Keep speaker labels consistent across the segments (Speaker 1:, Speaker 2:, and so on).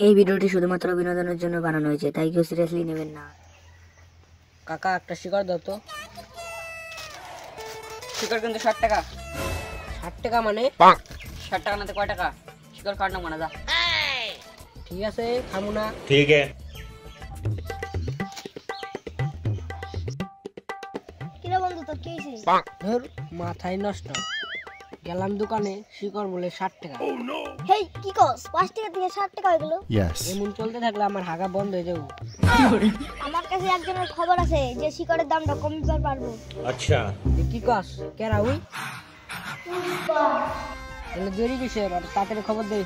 Speaker 1: এই ভিডিওটি শুধুমাত্র বিনোদনের জন্য বানানো হয়েছে, তাই কেউ সিরিয়াসলি নেবেন না।
Speaker 2: কাকা একটা শিকার দাও তো। শিকার কিন্তু 60 টাকা। 60 টাকা মানে 60 টাকা না তো কয় টাকা? শিকার কাট না মানা যা। ঠিক আছে খামু না।
Speaker 3: ठीक है।
Speaker 4: কিরে বন্ধু তোর কি হইছে?
Speaker 2: ধর মাথায় নষ্ট। গেলাম দোকানে শিকার বলে 60 টাকা।
Speaker 4: হেই কি কস 5 টাকা থেকে 60 টাকা হয়ে গেল?
Speaker 2: এমন চলতে থাকলে আমার হাগা বন্ধ হয়ে যাবে।
Speaker 4: আমার কাছে একজনের খবর আছে যে শিকারের দামটা কমিয়ে পারবো।
Speaker 3: अच्छा।
Speaker 2: কি কস কেরা ওই? তাহলে দেরি কিসের? আর তাড়াতাড়ি খবর দে।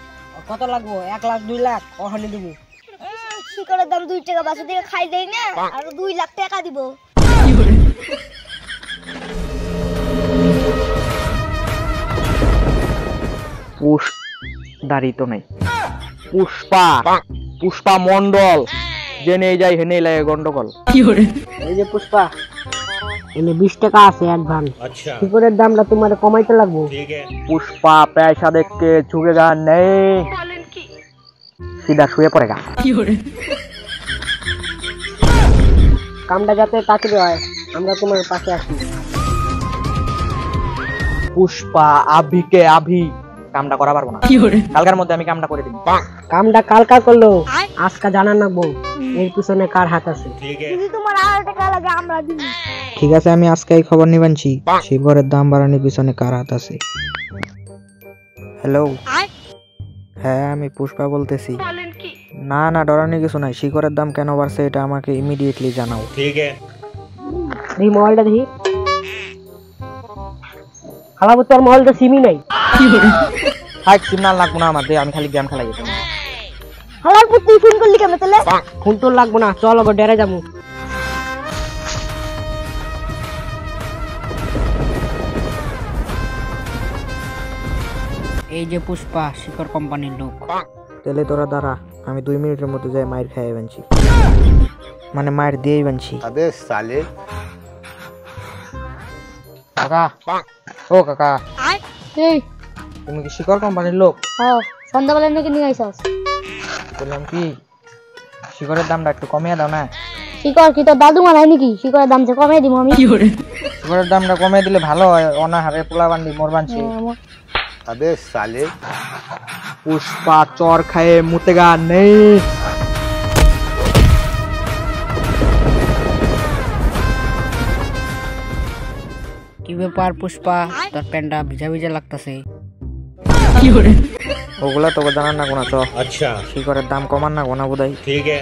Speaker 2: কত লাগবো? 1 লাখ 2 লাখ ওখানে দেবো।
Speaker 4: শিকারের দাম 2 টাকা বাসা থেকে খাই দেই না আর 2 লাখ টাকা দিব।
Speaker 5: দাড়ি তো নাই। পুষ্পা পুষ্পা মন্ডল জেনে যাই হেনে লাগে গন্ডগোল।
Speaker 2: এই যে পুষ্পা এনে 20 টাকা আছে অ্যাডভান্স।
Speaker 3: अच्छा।
Speaker 2: শিকারের দামটা তোমার কমাইতে লাগবো।
Speaker 3: ठीक है।
Speaker 5: पुष्पा पैसा देख के झुकेगा नहीं, सीधा শুয়ে পড়েগা।
Speaker 2: কামটা যাতে তাড়াতাড়ি হয় আমরা তোমার পাশে আছি।
Speaker 5: পুষ্পা আভিকে আভি কামটা করা পারবো না, কালকার মধ্যে আমি কামটা করে দিই।
Speaker 2: কামটা কালকা করলো আজকা জানা লাগবো এর পিছনে কার হাত আছে।
Speaker 3: ठीक है।
Speaker 4: যদি তোমার আর টাকা লাগে আমরা দিব।
Speaker 6: ঠিক আছে, আমি আজকে এই খবর নিবানছি শিকড়ের দাম বাড়ানোর পিছনে কার হাত আছে। হ্যালো, হ্যাঁ আমি পুষ্পা বলতেছি। না না ডরানোর কিছু নাই, শিকড়ের দাম কেন বাড়ছে এটা আমাকে ইমিডিয়েটলি জানাও।
Speaker 3: ठीक है।
Speaker 2: এই মোবাইলটা দেখি। খালাবু তোর মোবাইল তো সিমই নাই।
Speaker 5: থাক সিগন্যাল লাগবো না আমার, আমি খালি গেম খেলাই যেতাম।
Speaker 4: হালার পুত তুই ফোন করলি কেন তাহলে?
Speaker 2: ফোন তোর লাগবো না, চল ওগো ডেরে যাবো। এই যে পুষ্পা শিকর কোম্পানির লোক।
Speaker 6: তাহলে তোরা দাঁড়া, আমি 2 মিনিটের মধ্যে যাই মায়ের খাইয়ে বানছি, মানে মায়ের দিয়েই বানছি।
Speaker 3: अबे साले।
Speaker 5: কাকা, ও কাকা,
Speaker 4: এই
Speaker 5: তুমি কি শিকর কোম্পানির লোক?
Speaker 4: হ্যাঁ সন্ধ্যাবেলা নাকি নিয়ে আইছস?
Speaker 5: বললাম কি শিকরের দামটা একটু কমিয়ে দাও না।
Speaker 4: শিকর কি তোর দাদু মানাই নাকি? শিকরের দাম যে কমিয়ে দিব আমি।
Speaker 5: শিকরের দামটা কমিয়ে দিলে ভালো হয়, অনাহারে পোলা বান্ডি মোর বানছি।
Speaker 3: अबे साले।
Speaker 5: पुष्पा चौर खाए मुतेगा नहीं।
Speaker 2: কি ব্যাপার পুষ্পা তোর প্যান্টটা ভিজা ভিজা লাগতাছে?
Speaker 6: ওগুলা তোকে জানার না কোনা, চ
Speaker 3: अच्छा।
Speaker 6: শিকরের দাম কমান না কোনা বোধহয়।
Speaker 3: ठीक है।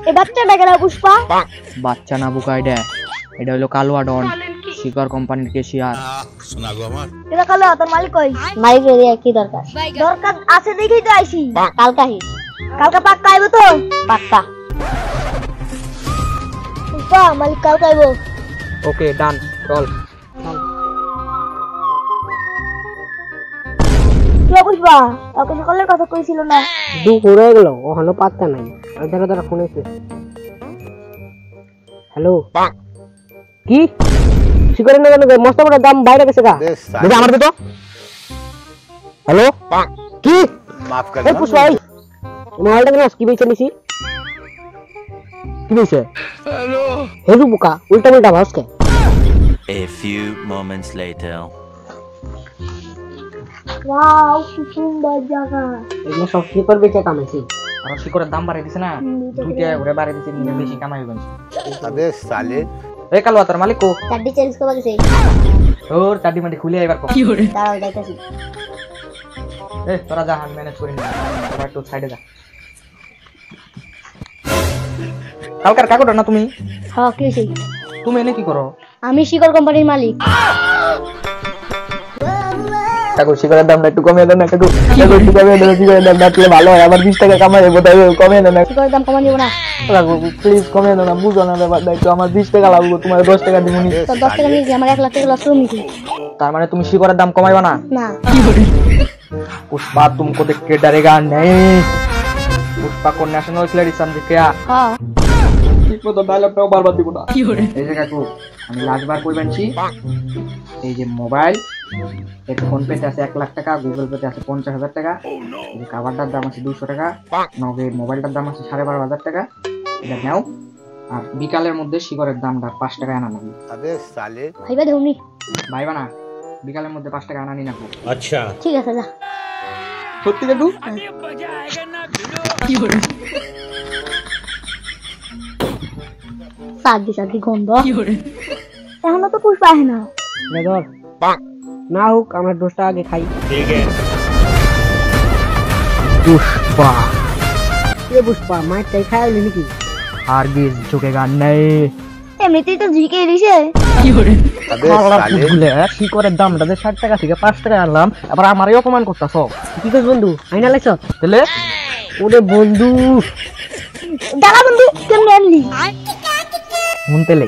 Speaker 4: এই বাচ্চাটা কেন পুষ্পা?
Speaker 5: বাচ্চা না বুকাই দে, এটা হলো কালুয়া ডন, শিকর কোম্পানির কেশিয়ার।
Speaker 4: এটা কালো তোর মালিক কই? মালিক এর কি দরকার? দরকার আছে দেখেই তো আইছি। কালকা পাক্কা আইবো তো? পাক্কা। পুষ্পা মালিক কালকা আইবো।
Speaker 5: ওকে ডান, চল।
Speaker 4: কি পুষ্পা ওকে সকালের কথা কইছিল না?
Speaker 2: দুপুর হয়ে গেল ওখানে পাত্তা নাই। ওই দেখো তারা ফোন এসে। হ্যালো কি শিকরের না জানো মস্ত বড় দাম বাইরে গেছে গা।
Speaker 3: अबे
Speaker 5: দিদি
Speaker 3: साले।
Speaker 5: আমার দিতো। হ্যালো কি?
Speaker 3: माफ कर
Speaker 2: এই পুষ্পা এই মোবাইলটা কেন কি বেচে নিছি?
Speaker 5: কি হইছে?
Speaker 2: হেজু বুকা উল্টা উল্টা ভাসকে।
Speaker 7: A few moments later.
Speaker 4: Wow কি সুন্দর জায়গা।
Speaker 2: এগুলো সব শিকর বেচে কামাইছি।
Speaker 5: আর শিকরের দাম বাড়াই দিছে না, 2 টাকা করে বাড়াই দিছে, নিয়ে বেশি কামাই হইছে।
Speaker 3: अबे साले।
Speaker 5: এই কালুয়া তোর মালিক কো?
Speaker 4: চাড্ডি চেঞ্জ করে দিছে।
Speaker 5: তোর চাড্ডি মাটি খুলে আইবার কো।
Speaker 4: দাঁড়াও যাইতাছি।
Speaker 5: এই তোরা যা, আমি ম্যানেজ করি না, তোরা একটু সাইডে যা। কালকার কাকুটা না তুমি?
Speaker 4: হ্যাঁ কি হইছে?
Speaker 5: তুমি এনে কি করো?
Speaker 4: আমি শিকর কোম্পানির মালিক।
Speaker 5: কাকু শিকরের দামটা একটু কমিয়ে দেন না কাকু, কাকু একটু কমিয়ে দেন, শিকরের দাম রাখলে ভালো হয়, আমার 20 টাকা কামাই হবে, তাই কমিয়ে দেন না
Speaker 4: শিকরের দাম কমাই দিব না।
Speaker 5: কাকু, প্লিজ কমিয়ে দেন না, বুঝো না ব্যাপার, একটু আমার 20 টাকা লাগবে, তোমার 10 টাকা দিবনি।
Speaker 4: তোর 10 টাকা নিয়ে কি আমার 1 লাখ টাকা লস করব নাকি?
Speaker 5: তার মানে তুমি শিকরের দাম কমাইবা না?
Speaker 4: না।
Speaker 5: पुष्पा तुमको देख के डरेगा नहीं, पुष्पा को नेशनल खिलाड़ी समझ क्या?
Speaker 4: হ্যাঁ
Speaker 5: ঠিক মতো ডায়লগটাও বারবার দিব না। এই যে কাকু আমি লাস্টবার কই বানছি, এই যে মোবাইল এর ফোন পেতে আছে 1 লাখ টাকা, গুগল পেতে আছে 50,000 টাকা, এই যে কাভারটার দাম আছে 200 টাকা, নগের মোবাইলটার দাম আছে 12,500 টাকা। এটা নাও। আর বিকালের মধ্যে শিকরের দামটা 5 টাকা আনা নাকি।
Speaker 3: अबे साले
Speaker 4: ভাইবা দেউনি।
Speaker 5: ভাইবা না, বিকালের মধ্যে 5 টাকা আনা নি নাকো।
Speaker 4: ঠিক আছে যা।
Speaker 5: সত্যি কাকু?
Speaker 4: সাদি গন্ধ। এখনো তো পুষ্পা আসে না।
Speaker 2: ধর না হোক আমরা দোষটা আগে খাই।
Speaker 6: পুষ্পা
Speaker 2: এ পুষ্পা মায়ের তাই খাইলি নাকি?
Speaker 6: হারগিজ ঝুঁকেগা নেই।
Speaker 4: এমনিতেই তো ঝিকে দিছে।
Speaker 3: अबे
Speaker 6: পাগলা
Speaker 3: साले
Speaker 6: ফুটগুলো, শিকড়ের দামটা যে 60 টাকা থেকে 5 টাকা আনলাম, আবার আমারই অপমান করতাছ।
Speaker 2: কি করছ বন্ধু? আইনা লাগছ?
Speaker 6: তাহলে
Speaker 2: ওরে বন্ধু
Speaker 4: দাঁড়া বন্ধু, কেমনে আনলি?
Speaker 6: শুনতেলে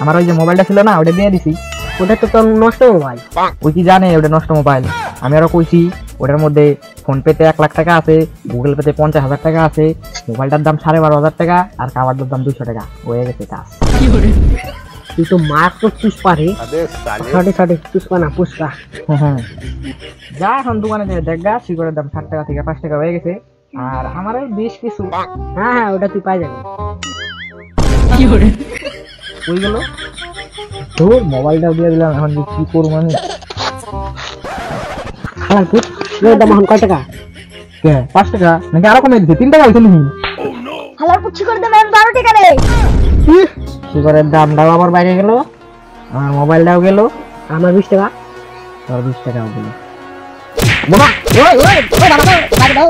Speaker 6: আমার ওই যে মোবাইলটা ছিল না, ওটা দিয়ে দিছি।
Speaker 2: ওটা তো তোর নষ্ট মোবাইল।
Speaker 6: ওই কি জানে ওটা নষ্ট মোবাইল? আমি আরো কইছি ওটার মধ্যে ফোন পেতে 1 লাখ টাকা আছে, গুগল পেতে 50,000 টাকা আছে, মোবাইলটার দাম 12,500 টাকা, আর খাবারটার দাম 200 টাকা। হয়ে গেছে কাজ।
Speaker 2: তুই তো মার তো পুষ্পা রে।
Speaker 3: अबे साले
Speaker 2: সাড়ে পুষ্পা না পুষ্পা।
Speaker 6: হ্যাঁ, যা এখন দোকানে যাই দেখগা, শিকড়ের দাম 60 টাকা থেকে 5 টাকা হয়ে গেছে। আর আমার বেশ কিছু
Speaker 2: হ্যাঁ ওটা তুই পাই যাবি।
Speaker 6: ওই গেল তোর মোবাইলটাও দিয়ে দিলাম। এখন যে কি করবো আমি?
Speaker 2: খালার পুত এর দাম এখন কয় টাকা?
Speaker 6: 5 টাকা নাকি আরো কমে দিচ্ছে? 3 টাকা হয়েছে নাকি?
Speaker 4: হালার পুচ্ছি করে দেবে 12 টাকা রে।
Speaker 6: শিকড়ের দামটাও আবার বাইরে গেল, আমার মোবাইলটাও গেল,
Speaker 2: আমার 20 টাকা।
Speaker 6: আর 20 টাকাও গেল।
Speaker 2: ওই বাবা দাও।